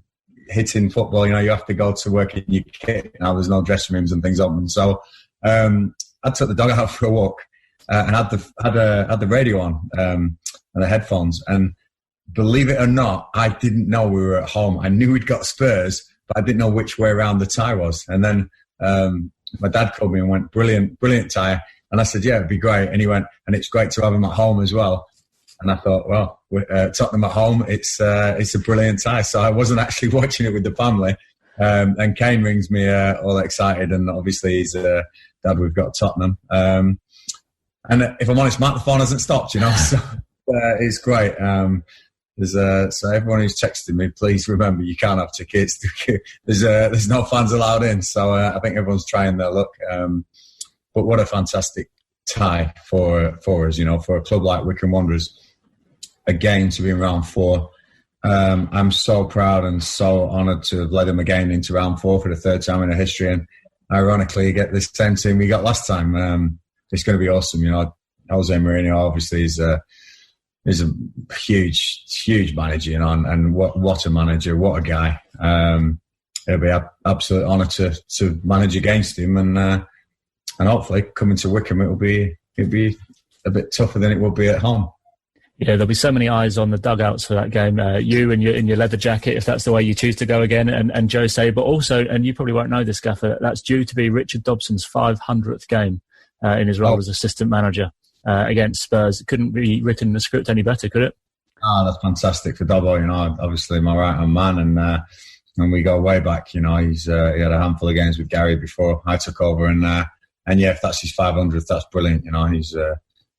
hitting football. You have to go to work in your kit. There's no dressing rooms and things open. So I took the dog out for a walk and had the radio on and the headphones. And believe it or not, I didn't know we were at home. I knew we'd got Spurs, but I didn't know which way around the tie was. And then my dad called me and went, brilliant tie. And I said, yeah, it'd be great. And he went, and it's great to have him at home as well. And I thought, well, Tottenham at home, it's a brilliant tie. So I wasn't actually watching it with the family. And Kane rings me all excited, and obviously he's Dad, we've got Tottenham. And if I'm honest, Matt, the phone hasn't stopped, so it's great. So everyone who's texted me, please remember you can't have tickets. There's no fans allowed in. So I think everyone's trying their luck. But what a fantastic tie for us, for a club like Wycombe Wanderers. Again, to be in round four. I'm so proud and so honoured to have led them again into round four for the third time in our history. And ironically, you get this same team we got last time. It's going to be awesome. Jose Mourinho obviously is a huge manager, and what a manager, what a guy. It'll be an absolute honour to manage against him, and hopefully coming to Wycombe, it'll be a bit tougher than it will be at home. Yeah, there'll be so many eyes on the dugouts for that game. You in your leather jacket, if that's the way you choose to go again, and Jose, but also, and you probably won't know this, Gaffer, that's due to be Richard Dobson's 500th game in his role as assistant manager against Spurs. It couldn't be written in the script any better, could it? That's fantastic for Dobbo. Obviously my right-hand man, and we go way back. He had a handful of games with Gary before I took over, and yeah, if that's his 500th, that's brilliant.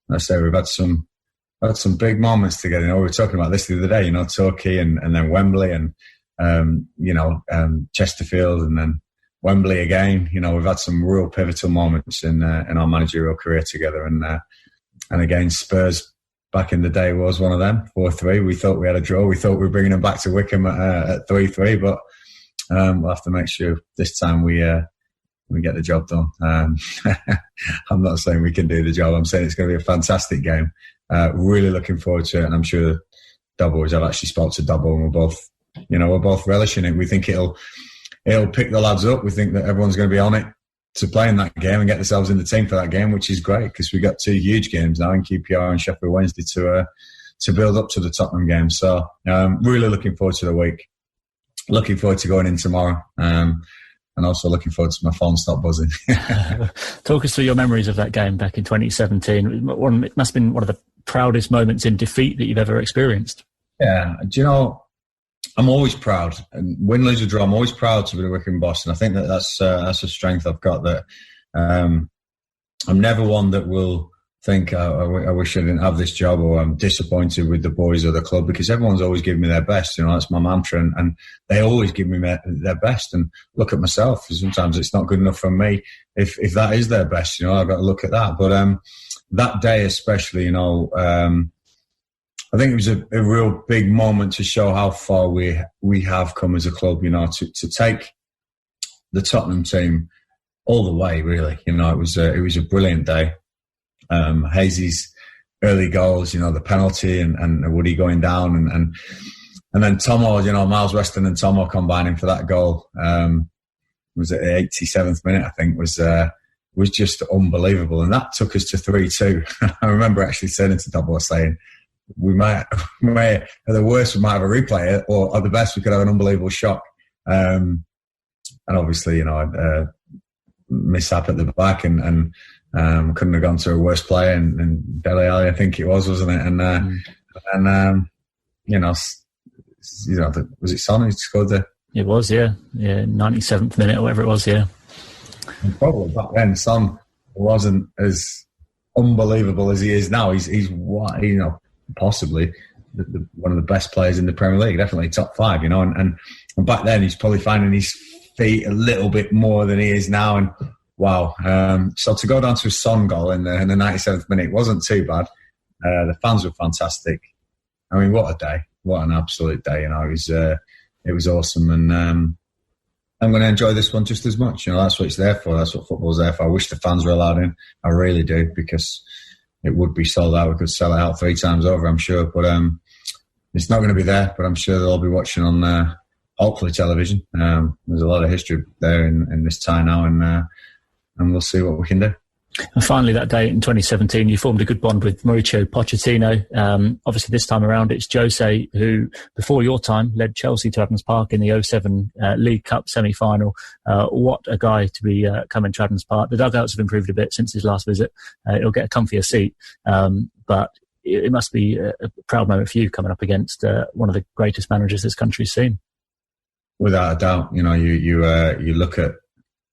I say we've had some big moments together. We were talking about this the other day, Torquay and then Wembley and, Chesterfield and then Wembley again. We've had some real pivotal moments in our managerial career together. And again, Spurs back in the day was one of them, 4-3. We thought we had a draw. We thought we were bringing them back to Wycombe at 3-3, but we'll have to make sure this time we get the job done. I'm not saying we can do the job. I'm saying it's going to be a fantastic game. Really looking forward to it, and I'm sure Dobbo, I've actually spoke to Dobbo, and we're both relishing it. We think it'll pick the lads up. We think that everyone's going to be on it to play in that game and get themselves in the team for that game, which is great because we've got two huge games now in QPR and Sheffield Wednesday to build up to the Tottenham game. So really looking forward to the week. Looking forward to going in tomorrow. And also looking forward to my phone stop buzzing. Talk us through your memories of that game back in 2017. It must have been one of the proudest moments in defeat that you've ever experienced? Yeah, do you know, I'm always proud. And win, lose or draw, I'm always proud to be the Wycombe boss. And I think that's a strength I've got, that I'm never one that will think, I wish I didn't have this job, or I'm disappointed with the boys or the club, because everyone's always giving me their best. You know, that's my mantra, and they always give me their best. And look at myself. Sometimes it's not good enough for me. If that is their best, you know, I've got to look at that. But that day especially, you know, I think it was a real big moment to show how far we have come as a club, you know, to take the Tottenham team all the way, really. You know, it was a brilliant day. Hazy's early goals, you know, the penalty and Woody going down and then Tomo, you know, Miles Weston and Tomo combining for that goal. Was it the 87th minute, I think, was just unbelievable. And that took us to 3-2. I remember actually saying to Double, saying, we might, at the worst, we might have a replay, or at the best, we could have an unbelievable shock. And obviously, you know, mishap at the back and couldn't have gone to a worse player, and Dele Alli, I think it was, wasn't it? And you know, was it Son who scored the? It was, yeah, 97th minute or whatever it was, yeah. And probably back then, Son wasn't as unbelievable as he is now. He's you know, possibly one of the best players in the Premier League, definitely top 5, you know. And back then, he's probably finding his feet a little bit more than he is now. And wow, so to go down to a Son goal in the 97th minute wasn't too bad. The fans were fantastic. I mean, what a day! What an absolute day! You know, it was awesome, and I'm going to enjoy this one just as much. You know, that's what it's there for. That's what football's there for. I wish the fans were allowed in. I really do, because it would be sold out. We could sell it out 3 times over, I'm sure. But it's not going to be there. But I'm sure they'll be watching on hopefully television. There's a lot of history there in this tie now, and we'll see what we can do. And finally, that day in 2017, you formed a good bond with Mauricio Pochettino. Obviously, this time around, it's Jose who, before your time, led Chelsea to Adams Park in the 07 League Cup semi-final. What a guy to be coming to Adams Park. The dugouts have improved a bit since his last visit. He'll get a comfier seat. But it must be a proud moment for you coming up against one of the greatest managers this country's seen. Without a doubt. You know, you look at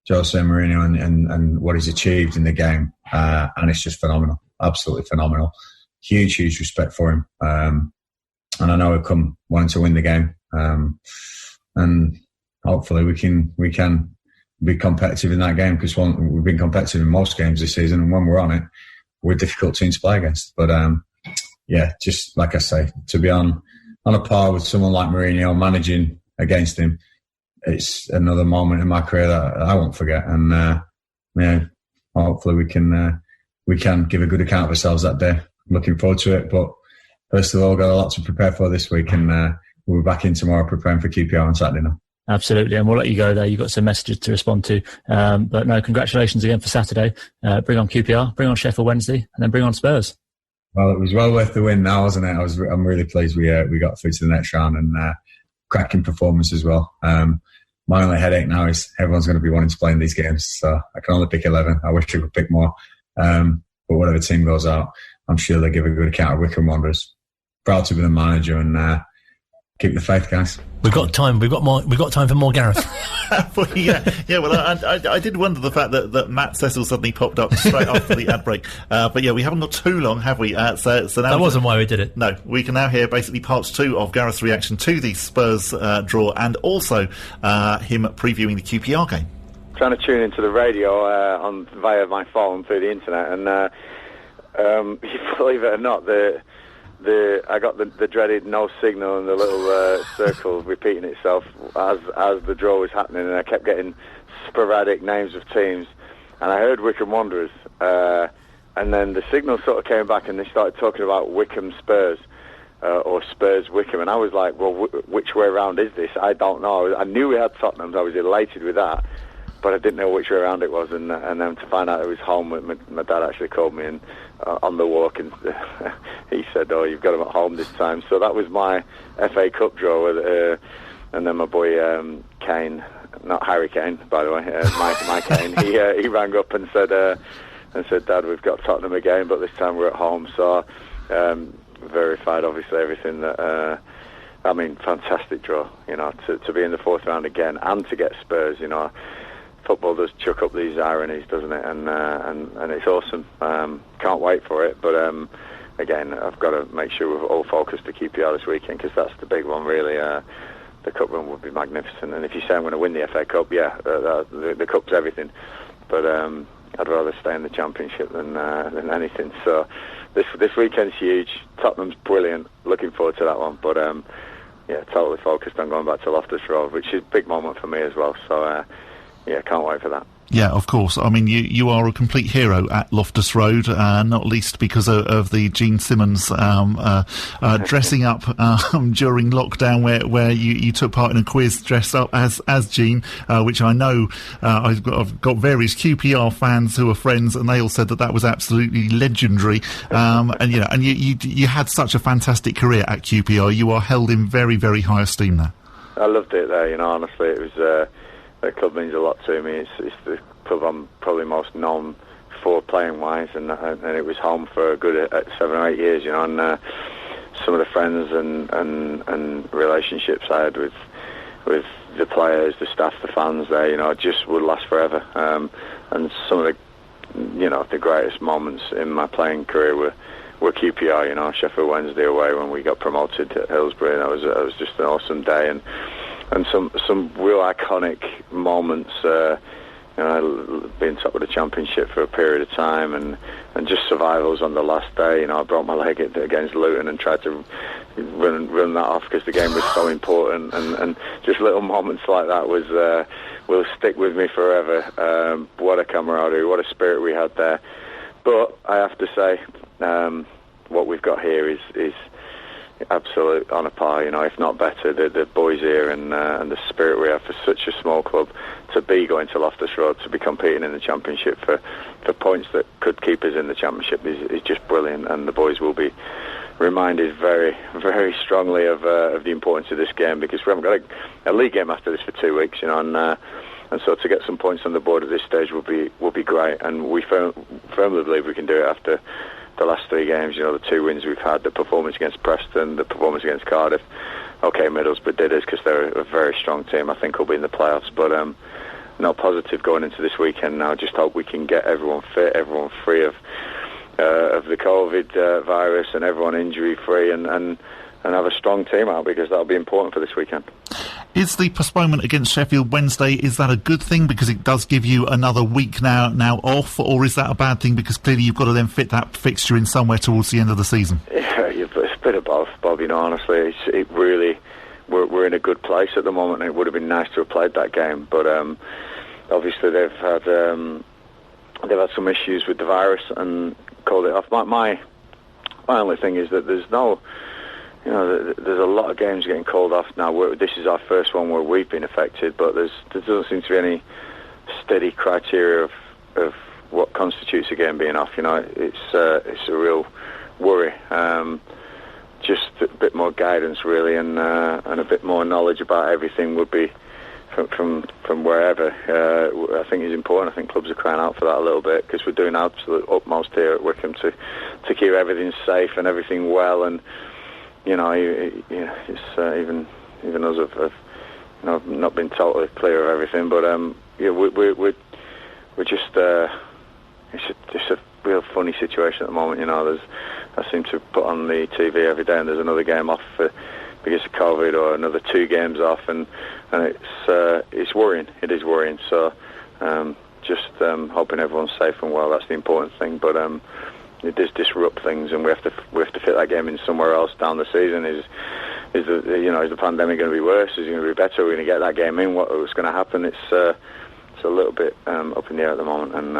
Jose Mourinho and what he's achieved in the game, and it's just phenomenal, absolutely phenomenal. Huge respect for him, and I know he'll come wanting to win the game, and hopefully we can be competitive in that game, because we've been competitive in most games this season, and when we're on it, we're a difficult team to play against. But yeah, just like I say, to be on a par with someone like Mourinho, managing against him, it's another moment in my career that I won't forget. And yeah, hopefully we can give a good account of ourselves that day. Looking forward to it. But first of all, got a lot to prepare for this week, and we'll be back in tomorrow preparing for QPR on Saturday now. Absolutely, and we'll let you go there. You've got some messages to respond to. But no, congratulations again for Saturday. Bring on QPR, bring on Sheffield Wednesday, and then bring on Spurs. Well, it was well worth the win now, wasn't it? I'm really pleased we got through to the next round, and cracking performance as well. My only headache now is everyone's going to be wanting to play in these games, so I can only pick 11. I wish I could pick more. But whatever team goes out, I'm sure they'll give a good account of Wycombe Wanderers. Proud to be the manager, and keep the faith, guys. We've got time. We've got time for more, Gareth. Well, yeah. Well, I did wonder the fact that Matt Cecil suddenly popped up straight after the ad break. But yeah, we haven't got too long, have we? So now that wasn't why we did it. No, we can now hear basically part 2 of Gareth's reaction to the Spurs draw, and also him previewing the QPR game. Trying to tune into the radio via my phone through the internet, and believe it or not, I got the dreaded no signal and the little circle repeating itself as the draw was happening, and I kept getting sporadic names of teams, and I heard Wycombe Wanderers, and then the signal sort of came back and they started talking about Wycombe Spurs, or Spurs Wycombe, and I was like, well, which way around is this? I don't know. I knew we had Tottenham, so I was elated with that, but I didn't know which way around it was, and then to find out it was home, my dad actually called me and on the walk, and he said, "Oh, you've got them at home this time." So that was my FA Cup draw, and then my boy Kane, not Harry Kane, by the way, my Kane, he rang up and said, "Dad, we've got Tottenham again, but this time we're at home." So verified obviously everything that. Fantastic draw. To be in the fourth round again and to get Spurs. Football does chuck up these ironies, doesn't it? And it's awesome. Can't wait for it. But again, I've got to make sure we're all focused to QPR this weekend, because that's the big one, really. The cup run would be magnificent. And if you say I'm going to win the FA Cup, the cup's everything. But I'd rather stay in the Championship than anything. So this weekend's huge. Tottenham's brilliant. Looking forward to that one. But totally focused on going back to Loftus Road, which is a big moment for me as well. So can't wait for that. Yeah, of course. I mean, you are a complete hero at Loftus Road, not least because of the Gene Simmons dressing up during lockdown, where you took part in a quiz dressed up as Gene, which I know I've got various QPR fans who are friends, and they all said that was absolutely legendary. And you had such a fantastic career at QPR. You are held in very, very high esteem there. I loved it there. Honestly, it was. The club means a lot to me. It's the club I'm probably most known for playing wise, and it was home for a good 7 or 8 years, and some of the friends and relationships I had with the players, the staff, the fans there, just would last forever. And some of the greatest moments in my playing career were QPR, Sheffield Wednesday away when we got promoted to Hillsborough. That was just an awesome day, and some real iconic moments. Being top of the Championship for a period of time, and just survivals on the last day. I broke my leg against Luton and tried to run that off because the game was so important, and just little moments like that will stick with me forever. What a camaraderie, what a spirit we had there. But I have to say, what we've got here is absolute on a par, if not better. The boys here and the spirit we have for such a small club to be going to Loftus Road, to be competing in the Championship for points that could keep us in the Championship is just brilliant. And the boys will be reminded very, very strongly of the importance of this game, because we haven't got a league game after this for 2 weeks, and so to get some points on the board at this stage will be great. And we firmly believe we can do it after the last 3 games, the 2 wins we've had, the performance against Preston, the performance against Cardiff. Okay, Middlesbrough did us because they're a very strong team. I think will be in the playoffs, but positive going into this weekend now. Just hope we can get everyone fit, everyone free of the COVID virus, and everyone injury free, and have a strong team out, because that'll be important for this weekend. Is the postponement against Sheffield Wednesday, is that a good thing because it does give you another week now off, or is that a bad thing because clearly you've got to then fit that fixture in somewhere towards the end of the season? Yeah, it's a bit of both, Bob. Honestly, it really we're in a good place at the moment, and it would have been nice to have played that game, but obviously they've had some issues with the virus and called it off. My only thing is that there's no. There's a lot of games getting called off now. This is our first one where we've been affected, but there doesn't seem to be any steady criteria of what constitutes a game being off. It's a real worry. Just a bit more guidance, really, and a bit more knowledge about everything would be from wherever. I think is important. I think clubs are crying out for that a little bit, because we're doing our absolute utmost here at Wycombe to keep everything safe and everything well, and. It's even us have not been totally clear of everything, but we're just it's a real funny situation at the moment. I seem to put on the TV every day, and there's another game off because of COVID, or another 2 games off, and it's worrying. It is worrying. So just hoping everyone's safe and well. That's the important thing, but. It does disrupt things, and we have to fit that game in somewhere else down the season. Is the pandemic going to be worse? Is it going to be better? Are we going to get that game in? What's going to happen? It's a little bit up in the air at the moment, and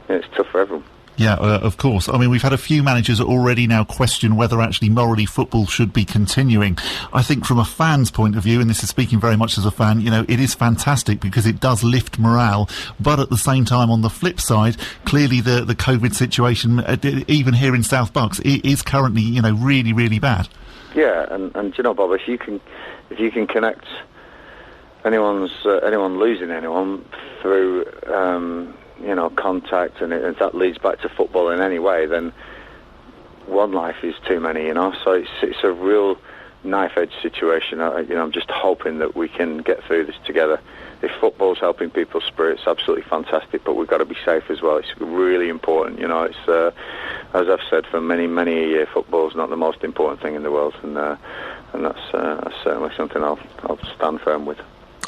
it's tough for everyone. Yeah, of course. I mean, we've had a few managers already now question whether actually morally football should be continuing. I think from a fan's point of view, and this is speaking very much as a fan, it is fantastic because it does lift morale. But at the same time, on the flip side, clearly the COVID situation, even here in South Bucks, it is currently, really, really bad. Yeah, and Bob, if you can connect anyone losing anyone through. Contact, and if that leads back to football in any way, then one life is too many, so it's a real knife-edge situation. I'm just hoping that we can get through this together. If football's helping people's spirits, absolutely fantastic, but we've got to be safe as well. It's really important, it's as I've said for many a year, football's not the most important thing in the world, and that's certainly something I'll stand firm with.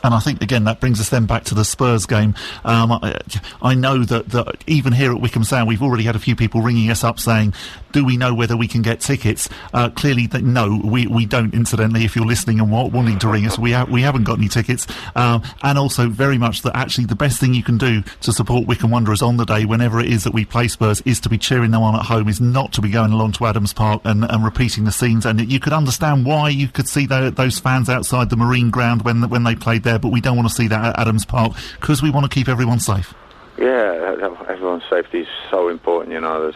And I think, again, that brings us then back to the Spurs game. I know that even here at Wycombe Sound, we've already had a few people ringing us up saying, do we know whether we can get tickets? Clearly, no, we don't, incidentally, if you're listening and wanting to ring us. We haven't got any tickets. And also very much that actually the best thing you can do to support Wycombe Wanderers on the day, whenever it is that we play Spurs, is to be cheering them on at home, is not to be going along to Adams Park and repeating the scenes. And you could understand why you could see those fans outside the Marine Ground when they played there, but we don't want to see that at Adams Park because we want to keep everyone safe. Yeah, everyone's safety is so important. There's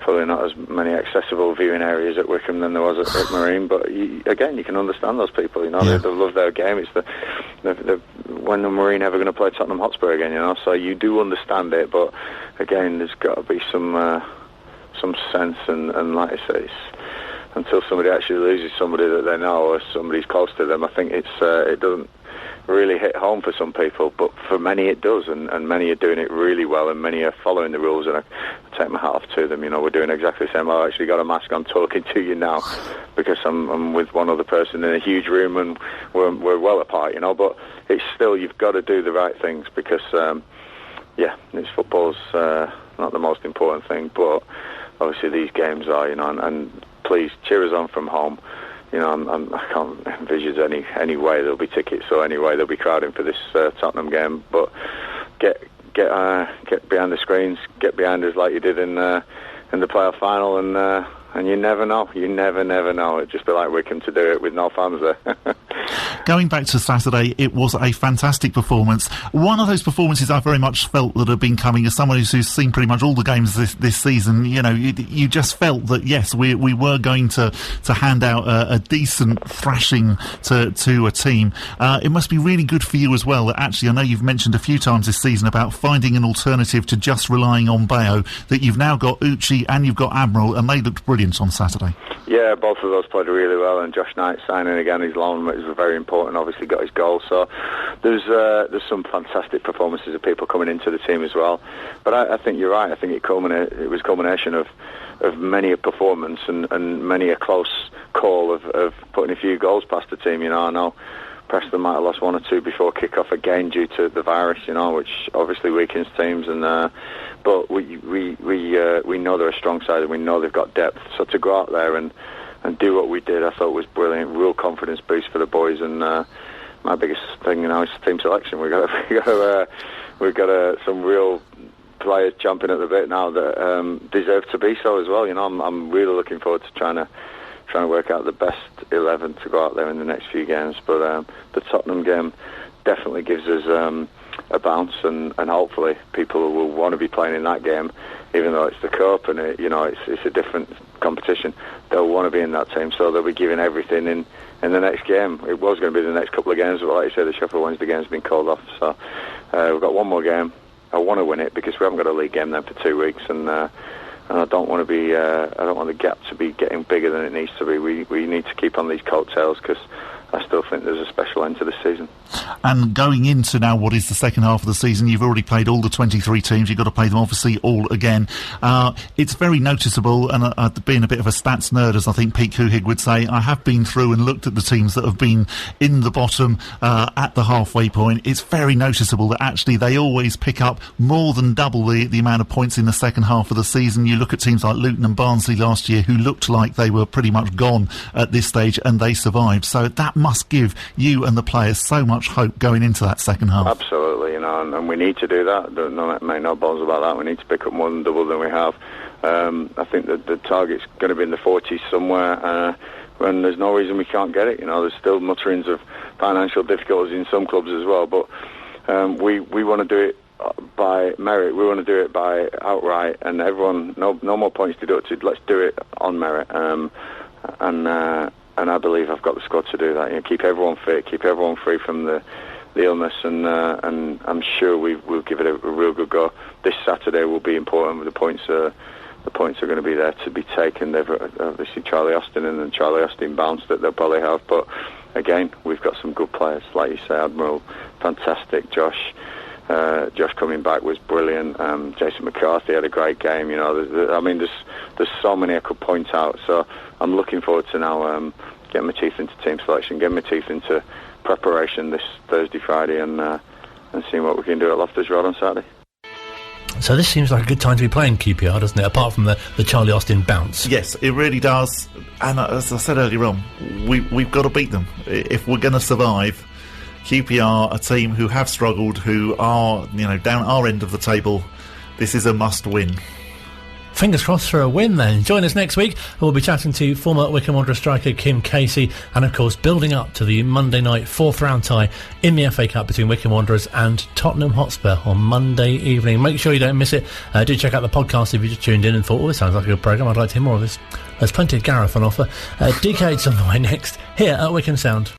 probably not as many accessible viewing areas at Wycombe than there was at Marine, but again, you can understand those people. They love their game. It's when the Marine ever going to play Tottenham Hotspur again? So you do understand it, but again, there's got to be some sense and like I say, until somebody actually loses somebody that they know or somebody's close to them, I think it doesn't really hit home for some people, but for many it does, and many are doing it really well, and many are following the rules, and I take my hat off to them. We're doing exactly the same. I've actually got a mask on talking to you now because I'm with one other person in a huge room and we're well apart, but it's still, you've got to do the right things because it's football's not the most important thing, but obviously these games are, and please cheer us on from home. I can't envisage any way there'll be tickets or any way there'll be crowding for this Tottenham game. But get behind the screens, get behind us like you did in the playoff final, and you never know. You never know. It'd just be like Wycombe to do it with no fans there. Going back to Saturday, it was a fantastic performance. One of those performances I very much felt that had been coming as someone who's seen pretty much all the games this season. You just felt that, yes, we were going to hand out a decent thrashing to a team. It must be really good for you as well that actually, I know you've mentioned a few times this season about finding an alternative to just relying on Bayo, that you've now got Uchi and you've got Admiral, and they looked brilliant on Saturday. Yeah, both of those played really well, and Josh Knight signing again his loan was very important. Obviously got his goal, so there's some fantastic performances of people coming into the team as well. But I think you're right. I think it was a culmination of many a performance and many a close call of putting a few goals past the team. I know Preston might have lost one or two before kick-off again due to the virus, which obviously weakens teams. But we know they're a strong side and we know they've got depth. So to go out there and do what we did, I thought was brilliant. Real confidence boost for the boys. And my biggest thing is team selection. We've got some real players jumping at the bit now that deserve to be so as well. I'm really looking forward to trying to work out the best 11 to go out there in the next few games. But the Tottenham game definitely gives us a bounce, and hopefully people will want to be playing in that game, even though it's the Cup and it's a different competition. They'll want to be in that team, so they'll be giving everything in the next game. It was going to be the next couple of games, but like you said, the Sheffield Wednesday game's been called off. So we've got one more game. I want to win it because we haven't got a league game then for 2 weeks, and I don't want to be. I don't want the gap to be getting bigger than it needs to be. We need to keep on these coattails because I still think there's a special end to the season. And going into now what is the second half of the season, you've already played all the 23 teams. You've got to play them obviously all again. It's very noticeable, and being a bit of a stats nerd, as I think Pete Couhig would say, I have been through and looked at the teams that have been in the bottom at the halfway point. It's very noticeable that actually they always pick up more than double the amount of points in the second half of the season. You look at teams like Luton and Barnsley last year, who looked like they were pretty much gone at this stage, and they survived. So that must give you and the players so much hope going into that second half. Absolutely, and we need to do that. Make no bones about that. We need to pick up more than double than we have. I think that the target's going to be in the 40s somewhere, and there's no reason we can't get it. There's still mutterings of financial difficulties in some clubs as well, but we want to do it by merit. We want to do it by outright, and everyone, no more points deducted. Let's do it on merit, and I believe I've got the squad to do that. Keep everyone fit, keep everyone free from the illness, and I'm sure we'll give it a real good go. This Saturday will be important with the points the points are going to be there to be taken. They've obviously Charlie Austin and then Charlie Austin bounce that they'll probably have, but again, we've got some good players, like you say, Admiral, fantastic. Josh coming back was brilliant. Jason McCarthy had a great game. You know, there's so many I could point out. So I'm looking forward to now getting my teeth into team selection, getting my teeth into preparation this Thursday, Friday, and seeing what we can do at Loftus Road on Saturday. So this seems like a good time to be playing QPR, doesn't it? Apart from the Charlie Austin bounce. Yes, it really does. And as I said earlier on, we've got to beat them if we're going to survive. QPR, a team who have struggled, who are down our end of the table. This is a must-win. Fingers crossed for a win then. Join us next week. We'll be chatting to former Wycombe Wanderers striker Kim Casey, and of course building up to the Monday night 4th round tie in the FA Cup between Wycombe Wanderers and Tottenham Hotspur on Monday evening. Make sure you don't miss it. Do check out the podcast if you just tuned in and thought, this sounds like a good programme, I'd like to hear more of this. There's plenty of Gareth on offer. Decades on the way next here at Wycombe Sound.